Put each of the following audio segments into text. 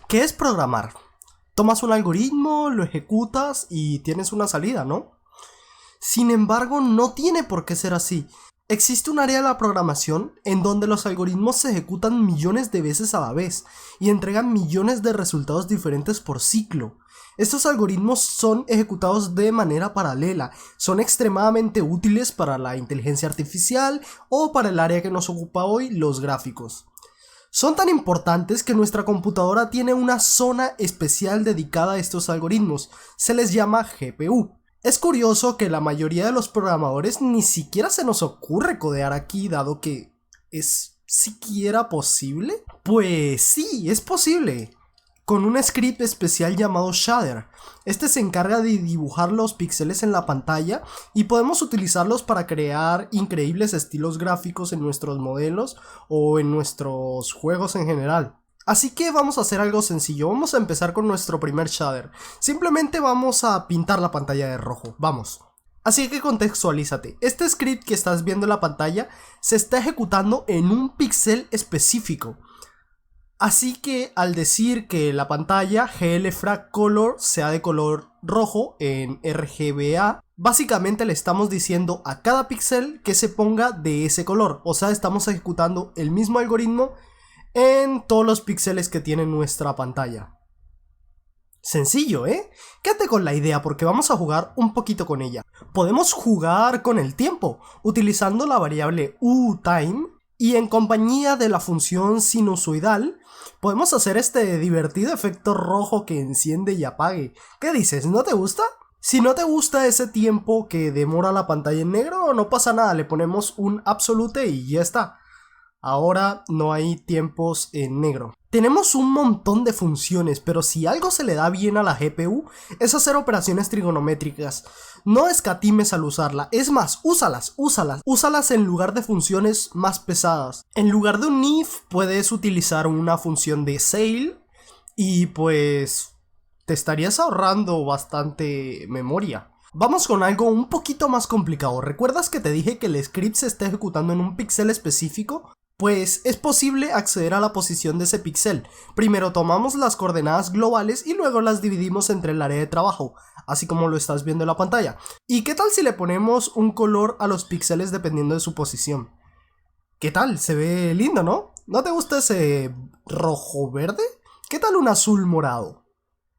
¿Qué es programar? Tomas un algoritmo, lo ejecutas y tienes una salida, ¿no? Sin embargo, no tiene por qué ser así. Existe un área de la programación en donde los algoritmos se ejecutan millones de veces a la vez y entregan millones de resultados diferentes por ciclo. Estos algoritmos son ejecutados de manera paralela, son extremadamente útiles para la inteligencia artificial o para el área que nos ocupa hoy, los gráficos. Son tan importantes que nuestra computadora tiene una zona especial dedicada a estos algoritmos, se les llama GPU. Es curioso que la mayoría de los programadores ni siquiera se nos ocurre codear aquí, dado que ¿es siquiera posible? Pues sí, es posible. Con un script especial llamado shader. Este se encarga de dibujar los píxeles en la pantalla y podemos utilizarlos para crear increíbles estilos gráficos en nuestros modelos o en nuestros juegos en general. Así que vamos a hacer algo sencillo, vamos a empezar con nuestro primer shader. Simplemente vamos a pintar la pantalla de rojo, vamos. Así que contextualízate, este script que estás viendo en la pantalla se está ejecutando en un píxel específico. Así que al decir que la pantalla glFracColor sea de color rojo en RGBA, básicamente le estamos diciendo a cada píxel que se ponga de ese color. O sea, estamos ejecutando el mismo algoritmo en todos los píxeles que tiene nuestra pantalla. Sencillo, ¿eh? Quédate con la idea porque vamos a jugar un poquito con ella. Podemos jugar con el tiempo, utilizando la variable uTime y en compañía de la función sinusoidal, podemos hacer este divertido efecto rojo que enciende y apague. ¿Qué dices? ¿No te gusta? Si no te gusta ese tiempo que demora la pantalla en negro, no pasa nada, le ponemos un absolute y ya está. Ahora no hay tiempos en negro. Tenemos un montón de funciones, pero si algo se le da bien a la GPU es hacer operaciones trigonométricas. No escatimes al usarla, es más, úsalas en lugar de funciones más pesadas. En lugar de un if puedes utilizar una función de ceil y pues te estarías ahorrando bastante memoria. Vamos con algo un poquito más complicado. ¿Recuerdas que te dije que el script se está ejecutando en un píxel específico? Pues es posible acceder a la posición de ese píxel. Primero tomamos las coordenadas globales y luego las dividimos entre el área de trabajo, así como lo estás viendo en la pantalla. ¿Y qué tal si le ponemos un color a los píxeles dependiendo de su posición? ¿Qué tal? Se ve lindo, ¿no? ¿No te gusta ese rojo verde? ¿Qué tal un azul morado?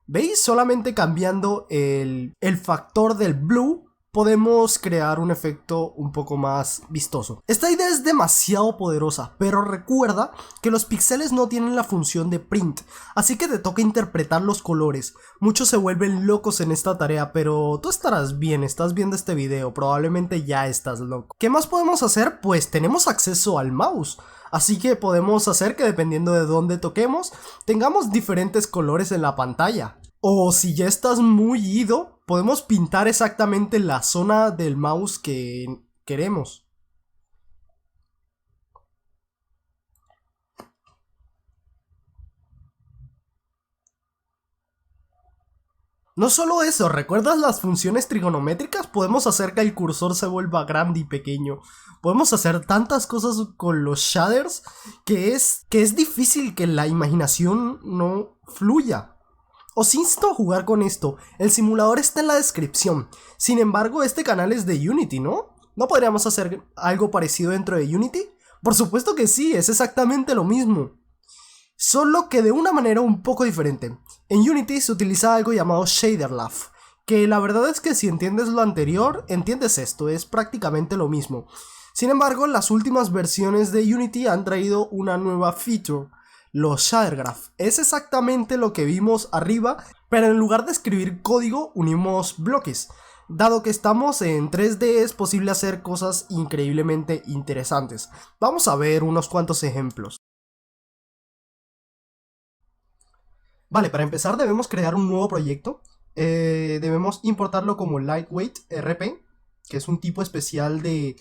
¿Veis? Solamente cambiando el factor del blue podemos crear un efecto un poco más vistoso. Esta idea es demasiado poderosa, pero recuerda que los píxeles no tienen la función de print, así que te toca interpretar los colores. Muchos se vuelven locos en esta tarea, pero tú estarás bien, estás viendo este video, probablemente ya estás loco. ¿Qué más podemos hacer? Pues tenemos acceso al mouse. Así que podemos hacer que dependiendo de dónde toquemos, tengamos diferentes colores en la pantalla. O si ya estás muy ido, podemos pintar exactamente la zona del mouse que queremos. No solo eso, ¿recuerdas las funciones trigonométricas? Podemos hacer que el cursor se vuelva grande y pequeño. Podemos hacer tantas cosas con los shaders que es difícil que la imaginación no fluya. Os insto a jugar con esto, el simulador está en la descripción. Sin embargo, este canal es de Unity, ¿no? ¿No podríamos hacer algo parecido dentro de Unity? Por supuesto que sí, es exactamente lo mismo. Solo que de una manera un poco diferente. En Unity se utiliza algo llamado ShaderLab, que la verdad es que si entiendes lo anterior, entiendes esto, es prácticamente lo mismo. Sin embargo, las últimas versiones de Unity han traído una nueva feature, los shader graph. Es exactamente lo que vimos arriba, pero en lugar de escribir código, unimos bloques. Dado que estamos en 3D es posible hacer cosas increíblemente interesantes. Vamos a ver unos cuantos ejemplos. Vale, para empezar debemos crear un nuevo proyecto. Debemos importarlo como Lightweight RP, que es un tipo especial de...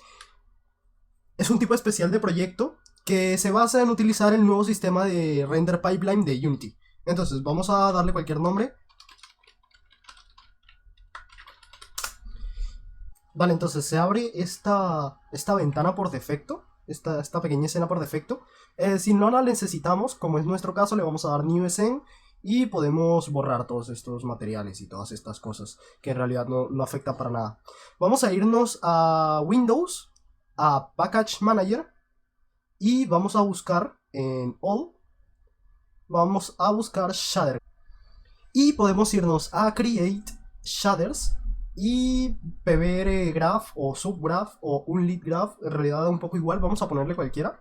proyecto que se basa en utilizar el nuevo sistema de render pipeline de Unity. Entonces vamos a darle cualquier nombre. Vale, entonces se abre esta ventana por defecto, esta pequeña escena por defecto. Si no la necesitamos, como es nuestro caso, le vamos a dar New Scene y podemos borrar todos estos materiales y todas estas cosas que en realidad no afectan para nada. Vamos a irnos a Windows, a Package Manager, y vamos a buscar en All, vamos a buscar Shader. Y podemos irnos a Create Shaders y PBR Graph o Subgraph o Unlit Graph, en realidad da un poco igual, vamos a ponerle cualquiera.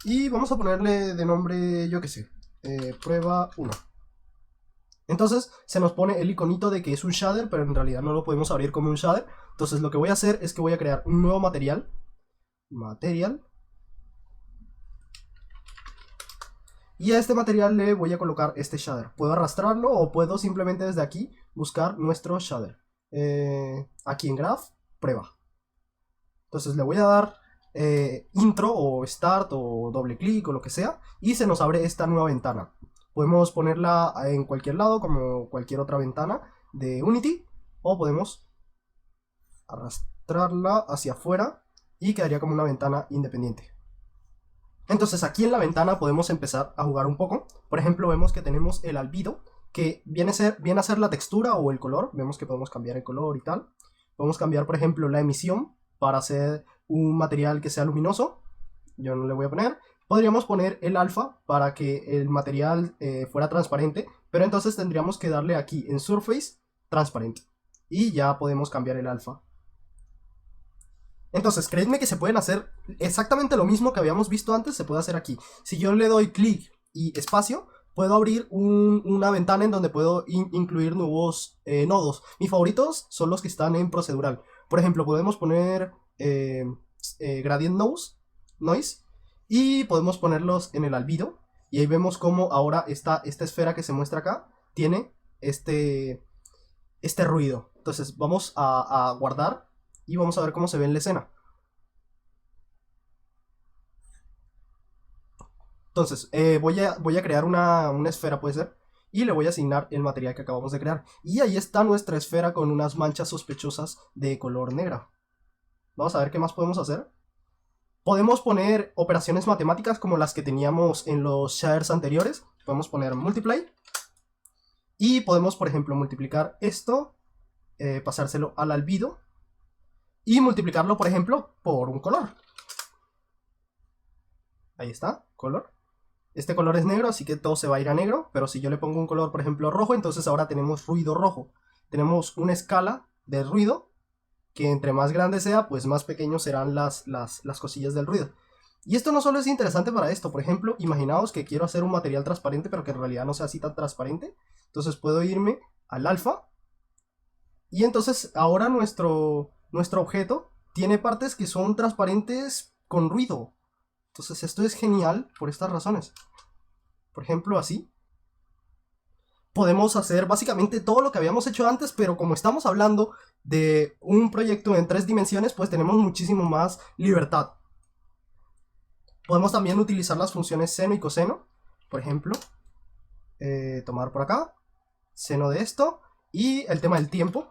Y vamos a ponerle de nombre, yo que sé, prueba 1. Entonces se nos pone el iconito de que es un shader, pero en realidad no lo podemos abrir como un shader. Entonces lo que voy a hacer es que voy a crear un nuevo material. Y a este material le voy a colocar este shader. Puedo arrastrarlo o puedo simplemente desde aquí buscar nuestro shader. Aquí en Graph, prueba. Entonces le voy a dar intro o start o doble clic o lo que sea. Y se nos abre esta nueva ventana. Podemos ponerla en cualquier lado como cualquier otra ventana de Unity. O podemos arrastrarla hacia afuera y quedaría como una ventana independiente. Entonces aquí en la ventana podemos empezar a jugar un poco. Por ejemplo, vemos que tenemos el albedo, que viene a ser la textura o el color. Vemos que podemos cambiar el color y tal. Podemos cambiar, por ejemplo, la emisión para hacer un material que sea luminoso. Yo no le voy a poner. Podríamos poner el alfa para que el material fuera transparente, pero entonces tendríamos que darle aquí en Surface Transparent. Y ya podemos cambiar el alfa. Entonces, creedme que se pueden hacer exactamente lo mismo que habíamos visto antes, se puede hacer aquí. Si yo le doy clic y espacio, puedo abrir una ventana en donde puedo incluir nuevos nodos. Mis favoritos son los que están en procedural. Por ejemplo, podemos poner gradient noise y podemos ponerlos en el albedo. Y ahí vemos cómo ahora esta esfera que se muestra acá tiene este ruido. Entonces vamos a guardar y vamos a ver cómo se ve en la escena. Entonces, voy a crear una esfera, puede ser, y le voy a asignar el material que acabamos de crear. Y ahí está nuestra esfera con unas manchas sospechosas de color negra. Vamos a ver qué más podemos hacer. Podemos poner operaciones matemáticas como las que teníamos en los shaders anteriores. Podemos poner multiply. Y podemos, por ejemplo, multiplicar esto, pasárselo al albedo. Y multiplicarlo, por ejemplo, por un color. Ahí está, color. Este color es negro, así que todo se va a ir a negro. Pero si yo le pongo un color, por ejemplo, rojo, entonces ahora tenemos ruido rojo. Tenemos una escala de ruido que entre más grande sea, pues más pequeños serán las cosillas del ruido. Y esto no solo es interesante para esto. Por ejemplo, imaginaos que quiero hacer un material transparente, pero que en realidad no sea así tan transparente. Entonces puedo irme al alfa. Y entonces ahora nuestro objeto tiene partes que son transparentes con ruido. Entonces esto es genial por estas razones. Por ejemplo, así. Podemos hacer básicamente todo lo que habíamos hecho antes, pero como estamos hablando de un proyecto en 3 dimensiones, pues tenemos muchísimo más libertad. Podemos también utilizar las funciones seno y coseno. Por ejemplo, tomar por acá, seno de esto, y el tema del tiempo.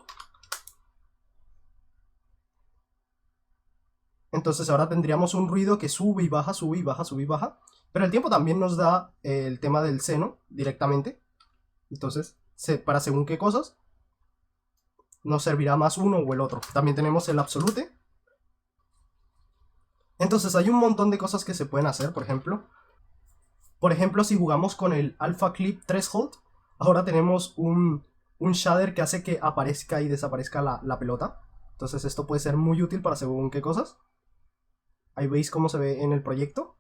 Entonces ahora tendríamos un ruido que sube y baja, sube y baja, sube y baja. Pero el tiempo también nos da el tema del seno directamente. Entonces, para según qué cosas, nos servirá más uno o el otro. También tenemos el absolute. Entonces hay un montón de cosas que se pueden hacer, por ejemplo. Si jugamos con el Alpha Clip Threshold, ahora tenemos un shader que hace que aparezca y desaparezca la pelota. Entonces esto puede ser muy útil para según qué cosas. Ahí veis cómo se ve en el proyecto.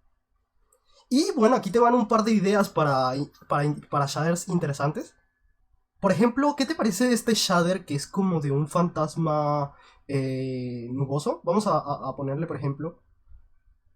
Y bueno, aquí te van un par de ideas para shaders interesantes. Por ejemplo, ¿qué te parece este shader que es como de un fantasma nuboso? Vamos a ponerle, por ejemplo,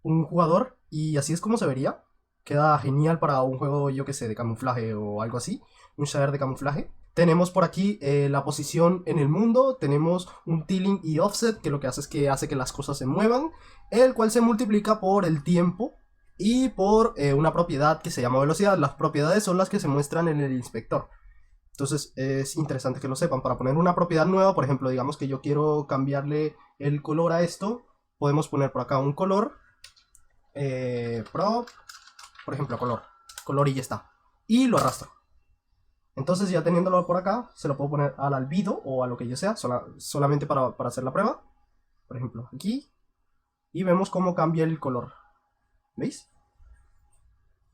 un jugador y así es como se vería. Queda genial para un juego, yo que sé, de camuflaje o algo así. Un shader de camuflaje. Tenemos por aquí la posición en el mundo. Tenemos un tiling y offset, que lo que hace es que hace que las cosas se muevan. El cual se multiplica por el tiempo y por una propiedad que se llama velocidad. Las propiedades son las que se muestran en el inspector. Entonces es interesante que lo sepan. Para poner una propiedad nueva, por ejemplo, digamos que yo quiero cambiarle el color a esto. Podemos poner por acá un color. Por ejemplo, color y ya está. Y lo arrastro. Entonces ya teniéndolo por acá, se lo puedo poner al albedo o a lo que yo sea, solamente para hacer la prueba. Por ejemplo, aquí. Y vemos cómo cambia el color. ¿Veis?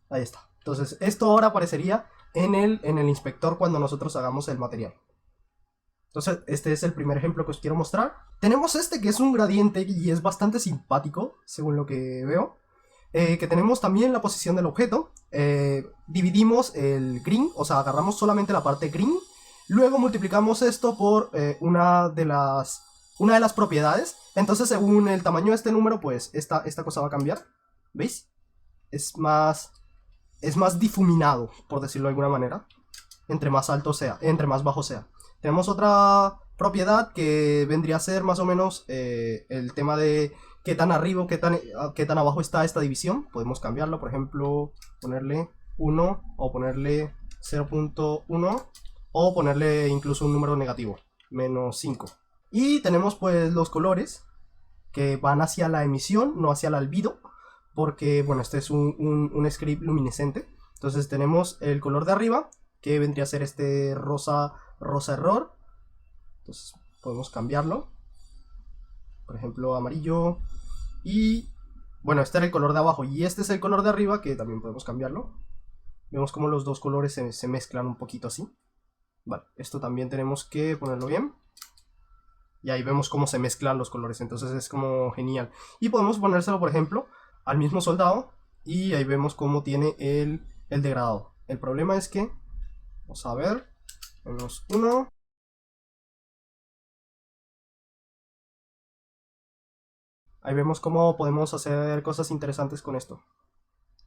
Ahí está. Entonces esto ahora aparecería en el inspector cuando nosotros hagamos el material. Entonces este es el primer ejemplo que os quiero mostrar. Tenemos este que es un gradiente y es bastante simpático, según lo que veo. Que tenemos también la posición del objeto. Dividimos el green, o sea, agarramos solamente la parte green. Luego multiplicamos esto por una de las propiedades. Entonces, según el tamaño de este número, pues esta cosa va a cambiar. ¿Veis? Es más difuminado, por decirlo de alguna manera. Entre más alto sea, entre más bajo sea. Tenemos otra propiedad que vendría a ser más o menos el tema de qué tan arriba o qué tan abajo está esta división. Podemos cambiarlo, por ejemplo, ponerle 1 o ponerle 0.1 o ponerle incluso un número negativo, menos 5. Y tenemos pues los colores que van hacia la emisión, no hacia el albedo, porque bueno, este es un script luminescente. Entonces tenemos el color de arriba, que vendría a ser este rosa error. Entonces podemos cambiarlo, por ejemplo amarillo. Y bueno, este era el color de abajo y este es el color de arriba, que también podemos cambiarlo. Vemos como los dos colores se mezclan un poquito así. Vale, esto también tenemos que ponerlo bien. Y ahí vemos cómo se mezclan los colores, entonces es como genial. Y podemos ponérselo, por ejemplo, al mismo soldado. Y ahí vemos cómo tiene el degradado. El problema es que, vamos a ver, menos 1. Ahí vemos cómo podemos hacer cosas interesantes con esto.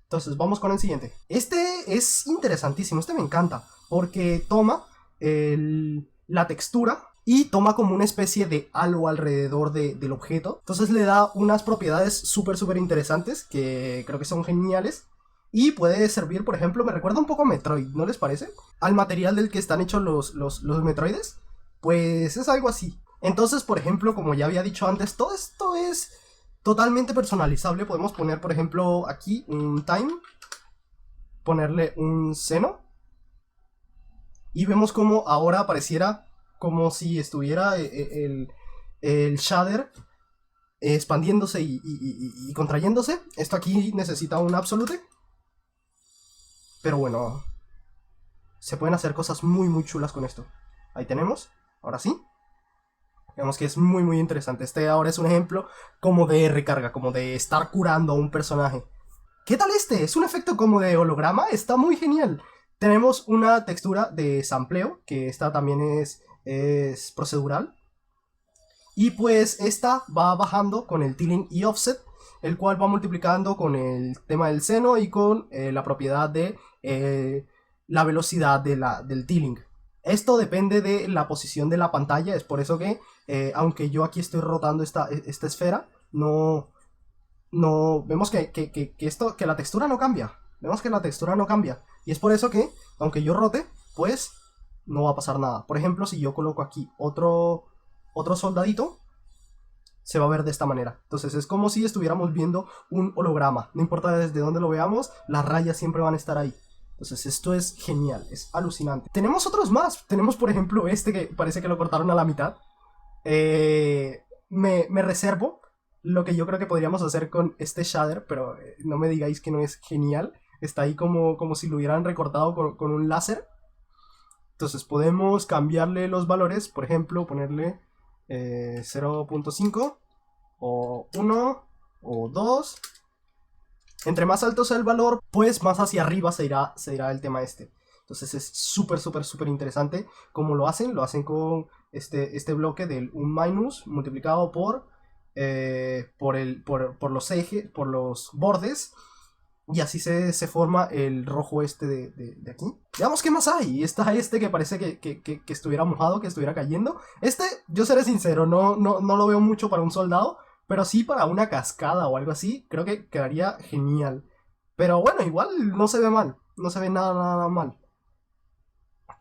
Entonces vamos con el siguiente. Este es interesantísimo, este me encanta, porque toma la textura y toma como una especie de halo alrededor del objeto. Entonces le da unas propiedades súper interesantes que creo que son geniales. Y puede servir, por ejemplo, me recuerda un poco a Metroid, ¿no les parece? Al material del que están hechos los Metroides. Pues es algo así. Entonces, por ejemplo, como ya había dicho antes, todo esto es totalmente personalizable. Podemos poner, por ejemplo, aquí un time, ponerle un seno, y vemos como ahora apareciera como si estuviera el shader expandiéndose y contrayéndose. Esto aquí necesita un absolute, pero bueno, se pueden hacer cosas muy chulas con esto. Ahí tenemos, ahora sí. Vemos que es muy interesante. Este ahora es un ejemplo como de recarga, como de estar curando a un personaje. ¿Qué tal este? Es un efecto como de holograma, está muy genial. Tenemos una textura de sampleo, que esta también es procedural. Y pues esta va bajando con el tiling y offset, el cual va multiplicando con el tema del seno y con la propiedad de la velocidad del tiling. Esto depende de la posición de la pantalla, es por eso que aunque yo aquí estoy rotando esta esfera, no vemos que la textura no cambia. Vemos que la textura no cambia. Y es por eso que, aunque yo rote, pues no va a pasar nada. Por ejemplo, si yo coloco aquí otro soldadito, se va a ver de esta manera. Entonces es como si estuviéramos viendo un holograma. No importa desde dónde lo veamos, las rayas siempre van a estar ahí. Entonces esto es genial, es alucinante. Tenemos otros más. Tenemos, por ejemplo, este que parece que lo cortaron a la mitad. Me reservo lo que yo creo que podríamos hacer con este shader, pero no me digáis que no es genial. Está ahí como si lo hubieran recortado con un láser. Entonces podemos cambiarle los valores, por ejemplo, ponerle 0.5 o 1 o 2. Entre más alto sea el valor, pues más hacia arriba se irá el tema este. Entonces es súper interesante cómo lo hacen. Lo hacen con este bloque del un minus multiplicado por los ejes, por los bordes. Y así se forma el rojo este de aquí. Veamos qué más hay. Está este que parece que estuviera mojado, que estuviera cayendo. Este, yo seré sincero, no lo veo mucho para un soldado. Pero sí para una cascada o algo así, creo que quedaría genial. Pero bueno, igual no se ve mal. No se ve nada mal.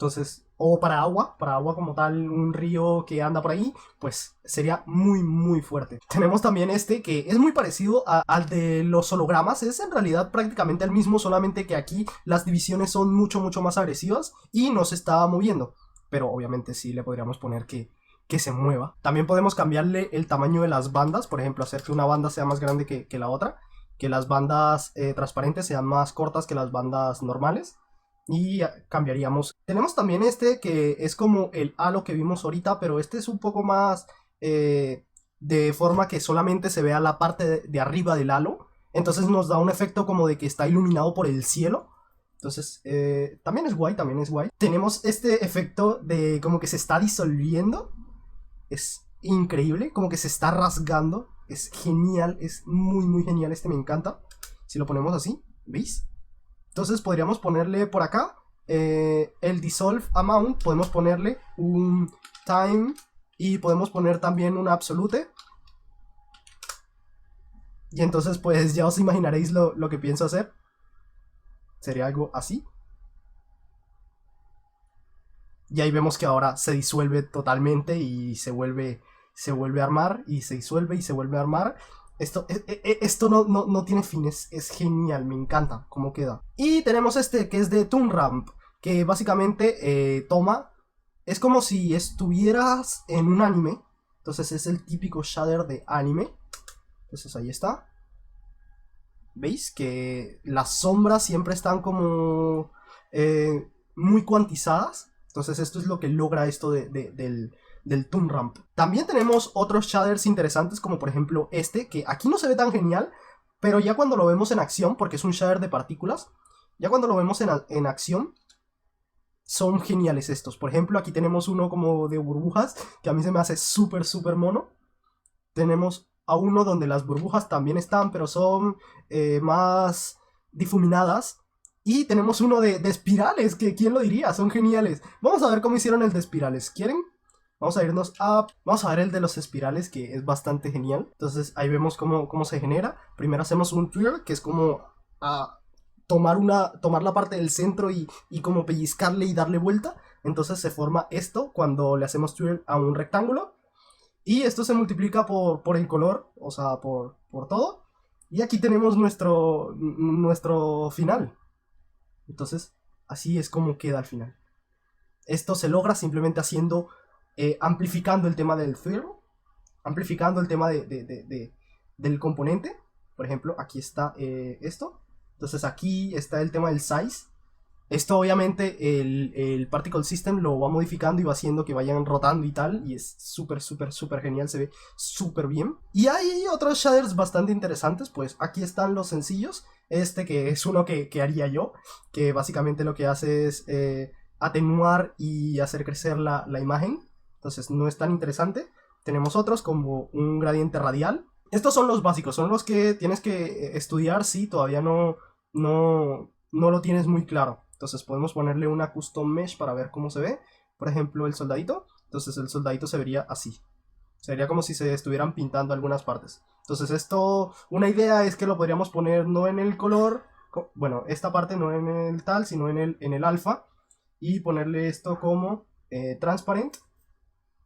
Entonces, o para agua como tal, un río que anda por ahí, pues sería muy, muy fuerte. Tenemos también este que es muy parecido al de los hologramas, es en realidad prácticamente el mismo, solamente que aquí las divisiones son mucho, mucho más agresivas y no se está moviendo. Pero obviamente sí le podríamos poner que se mueva. También podemos cambiarle el tamaño de las bandas, por ejemplo, hacer que una banda sea más grande que la otra, que las bandas transparentes sean más cortas que las bandas normales. Y cambiaríamos. Tenemos también este que es como el halo que vimos ahorita, pero este es un poco más de forma que solamente se vea la parte de arriba del halo. Entonces nos da un efecto como de que está iluminado por el cielo. Entonces, también es guay, también es guay. Tenemos este efecto de como que se está disolviendo. Es increíble, como que se está rasgando. Es genial, es muy, muy genial. Este me encanta. Si lo ponemos así, ¿veis? Entonces podríamos ponerle por acá el dissolve amount, podemos ponerle un time y podemos poner también un absolute. Y entonces pues ya os imaginaréis lo que pienso hacer. Sería algo así. Y ahí vemos que ahora se disuelve totalmente y se vuelve a armar y se disuelve y se vuelve a armar. Esto no tiene fines, es genial, me encanta cómo queda. Y tenemos este que es de Toon Ramp, que básicamente toma, es como si estuvieras en un anime, entonces es el típico shader de anime, entonces ahí está. ¿Veis? Que las sombras siempre están como muy cuantizadas, entonces esto es lo que logra esto del Toon Ramp. También tenemos otros shaders interesantes como por ejemplo este, que aquí no se ve tan genial, pero ya cuando lo vemos en acción, porque es un shader de partículas, ya cuando lo vemos en acción, son geniales estos. Por ejemplo, aquí tenemos uno como de burbujas, que a mí se me hace súper, súper mono. Tenemos a uno donde las burbujas también están, pero son más difuminadas. Y tenemos uno de espirales, que quién lo diría, son geniales. Vamos a ver cómo hicieron el de espirales, ¿quieren? Vamos a irnos a... Vamos a ver el de los espirales, que es bastante genial. Entonces ahí vemos cómo se genera. Primero hacemos un twirl, que es como tomar la parte del centro y como pellizcarle y darle vuelta. Entonces se forma esto cuando le hacemos twirl a un rectángulo. Y esto se multiplica por el color, o sea, por todo. Y aquí tenemos nuestro final. Entonces, así es como queda al final. Esto se logra simplemente haciendo, amplificando el tema del third, amplificando el tema del componente. Por ejemplo, aquí está esto. Entonces aquí está el tema del size. Esto obviamente el Particle System lo va modificando y va haciendo que vayan rotando y tal. Y es súper, súper, súper genial. Se ve súper bien. Y hay otros shaders bastante interesantes. Pues aquí están los sencillos. Este que es uno que haría yo. Que básicamente lo que hace es atenuar y hacer crecer la imagen. Entonces no es tan interesante. Tenemos otros como un gradiente radial. Estos son los básicos. Son los que tienes que estudiar si todavía no lo tienes muy claro. Entonces podemos ponerle una custom mesh para ver cómo se ve. Por ejemplo, el soldadito. Entonces el soldadito se vería así. Sería como si se estuvieran pintando algunas partes. Entonces esto, una idea es que lo podríamos poner no en el color, bueno, esta parte no en el tal, sino en el alfa. Y ponerle esto como transparent.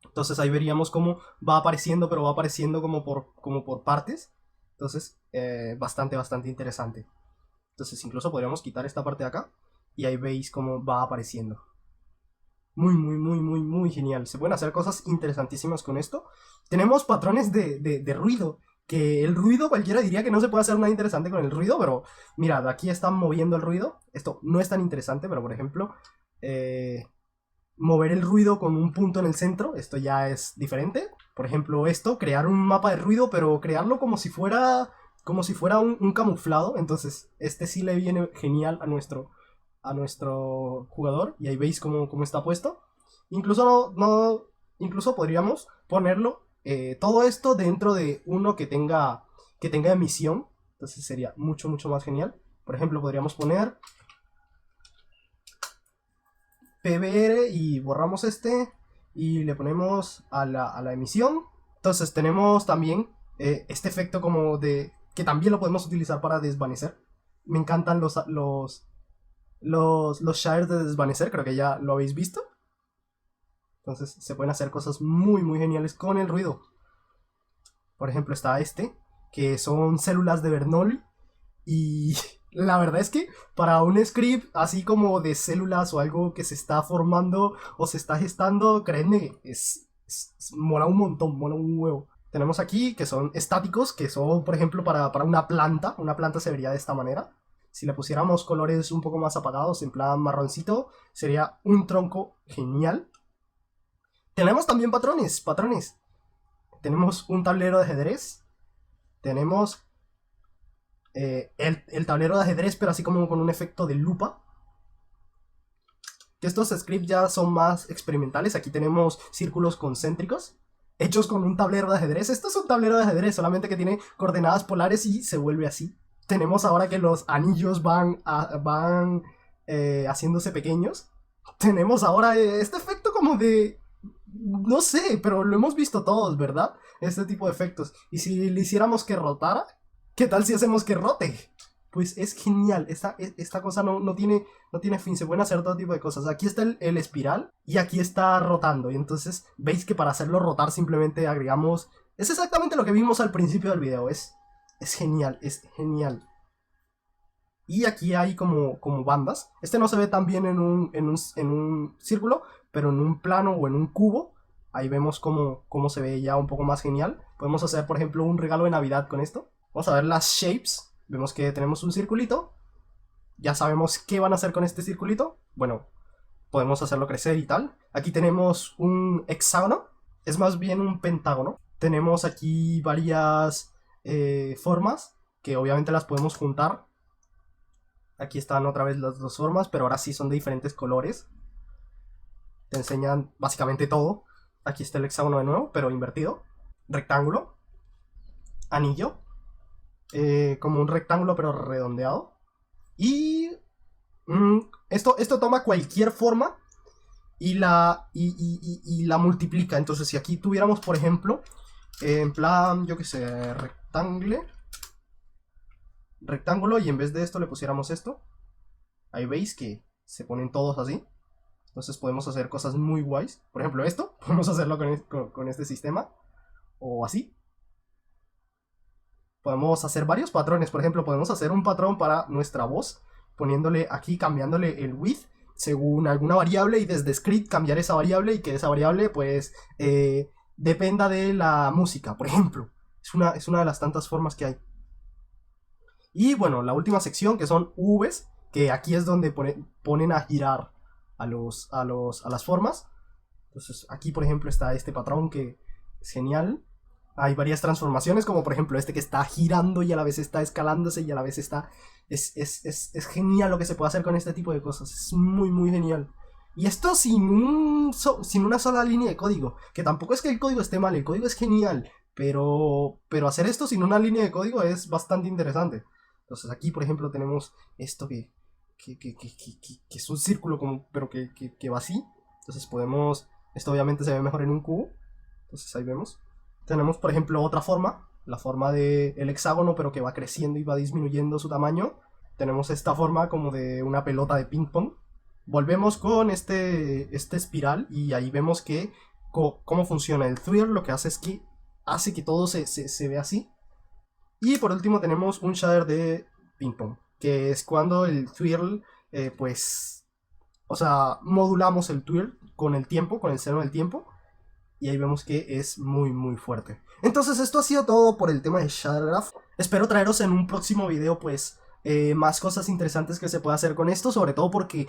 Entonces ahí veríamos cómo va apareciendo, pero va apareciendo como por partes. Entonces, bastante interesante. Entonces incluso podríamos quitar esta parte de acá. Y ahí veis cómo va apareciendo. Muy genial. Se pueden hacer cosas interesantísimas con esto. Tenemos patrones de ruido. Que el ruido cualquiera diría que no se puede hacer nada interesante con el ruido. Pero mirad, aquí están moviendo el ruido. Esto no es tan interesante, pero por ejemplo... mover el ruido con un punto en el centro. Esto ya es diferente. Por ejemplo esto, crear un mapa de ruido, pero crearlo como si fuera un camuflado. Entonces este sí le viene genial a nuestro jugador. Y ahí veis cómo está puesto. Incluso incluso podríamos ponerlo todo esto dentro de uno que tenga emisión. Entonces sería mucho más genial. Por ejemplo podríamos poner PBR y borramos este y le ponemos a la emisión. Entonces tenemos también este efecto como de que también lo podemos utilizar para desvanecer. Me encantan los shaders de desvanecer, creo que ya lo habéis visto. Entonces se pueden hacer cosas muy muy geniales con el ruido. Por ejemplo está este, que son células de Bernoulli. Y la verdad es que para un script así como de células o algo que se está formando o se está gestando, créanme, mola un montón, mola un huevo. Tenemos aquí que son estáticos, que son por ejemplo para una planta se vería de esta manera. Si le pusiéramos colores un poco más apagados, en plan marroncito, sería un tronco genial. Tenemos también patrones. Tenemos un tablero de ajedrez. Tenemos el tablero de ajedrez, pero así como con un efecto de lupa. Que estos scripts ya son más experimentales. Aquí tenemos círculos concéntricos hechos con un tablero de ajedrez. Esto es un tablero de ajedrez, solamente que tiene coordenadas polares y se vuelve así. Tenemos ahora que los anillos van haciéndose pequeños. Tenemos ahora este efecto como de... No sé, pero lo hemos visto todos, ¿verdad? Este tipo de efectos. Y si le hiciéramos que rotara, ¿qué tal si hacemos que rote? Pues es genial. Esta cosa no tiene fin. Se pueden hacer todo tipo de cosas. Aquí está el espiral y aquí está rotando. Y entonces veis que para hacerlo rotar simplemente agregamos... Es exactamente lo que vimos al principio del video. Es genial, es genial. Y aquí hay como bandas. Este no se ve tan bien en un círculo, pero en un plano o en un cubo, ahí vemos cómo se ve ya un poco más genial. Podemos hacer, por ejemplo, un regalo de Navidad con esto. Vamos a ver las shapes. Vemos que tenemos un circulito. Ya sabemos qué van a hacer con este circulito. Bueno, podemos hacerlo crecer y tal. Aquí tenemos un hexágono. Es más bien un pentágono. Tenemos aquí varias formas, que obviamente las podemos juntar. Aquí están otra vez las dos formas, pero ahora sí son de diferentes colores. Te enseñan básicamente todo. Aquí está el hexágono de nuevo, pero invertido. Rectángulo. Anillo. Como un rectángulo, pero redondeado. Y esto toma cualquier forma y la multiplica. Entonces, si aquí tuviéramos, por ejemplo, en plan, yo que sé, rectángulo, y en vez de esto le pusiéramos esto, ahí veis que se ponen todos así. Entonces podemos hacer cosas muy guays. Por ejemplo esto, podemos hacerlo con este sistema. O así. Podemos hacer varios patrones. Por ejemplo, podemos hacer un patrón para nuestra voz, poniéndole aquí, cambiándole el width según alguna variable, y desde script cambiar esa variable y que esa variable pues dependa de la música, por ejemplo. Es una de las tantas formas que hay. Y bueno, la última sección, que son Vs, que aquí es donde ponen a girar a las formas. Entonces aquí por ejemplo está este patrón que es genial. Hay varias transformaciones, como por ejemplo este que está girando y a la vez está escalándose y a la vez está... Es genial lo que se puede hacer con este tipo de cosas. Es muy muy genial. Y esto sin una sola línea de código. Que tampoco es que el código esté mal, el código es genial. Pero hacer esto sin una línea de código es bastante interesante. Entonces aquí por ejemplo tenemos esto que es un círculo pero que va así. Entonces podemos... Esto obviamente se ve mejor en un cubo. Entonces ahí vemos. Tenemos por ejemplo otra forma. La forma del hexágono, pero que va creciendo y va disminuyendo su tamaño. Tenemos esta forma como de una pelota de ping pong. Volvemos con este espiral y ahí vemos que cómo funciona el Twirl. Lo que hace es que hace que todo se vea así. Y por último tenemos un shader de ping pong, que es cuando el twirl, o sea, modulamos el twirl con el tiempo, con el seno del tiempo, y ahí vemos que es muy muy fuerte. Entonces esto ha sido todo por el tema de Shader Graph. Espero traeros en un próximo video pues más cosas interesantes que se pueda hacer con esto, sobre todo porque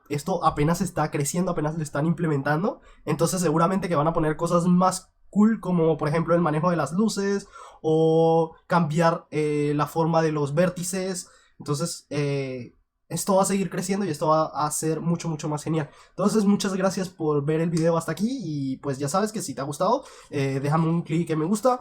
esto apenas está creciendo, apenas lo están implementando, entonces seguramente que van a poner cosas más cool, como por ejemplo el manejo de las luces o cambiar la forma de los vértices. Entonces esto va a seguir creciendo y esto va a ser mucho mucho más genial. Entonces muchas gracias por ver el video hasta aquí y pues ya sabes que si te ha gustado déjame un clic en me gusta,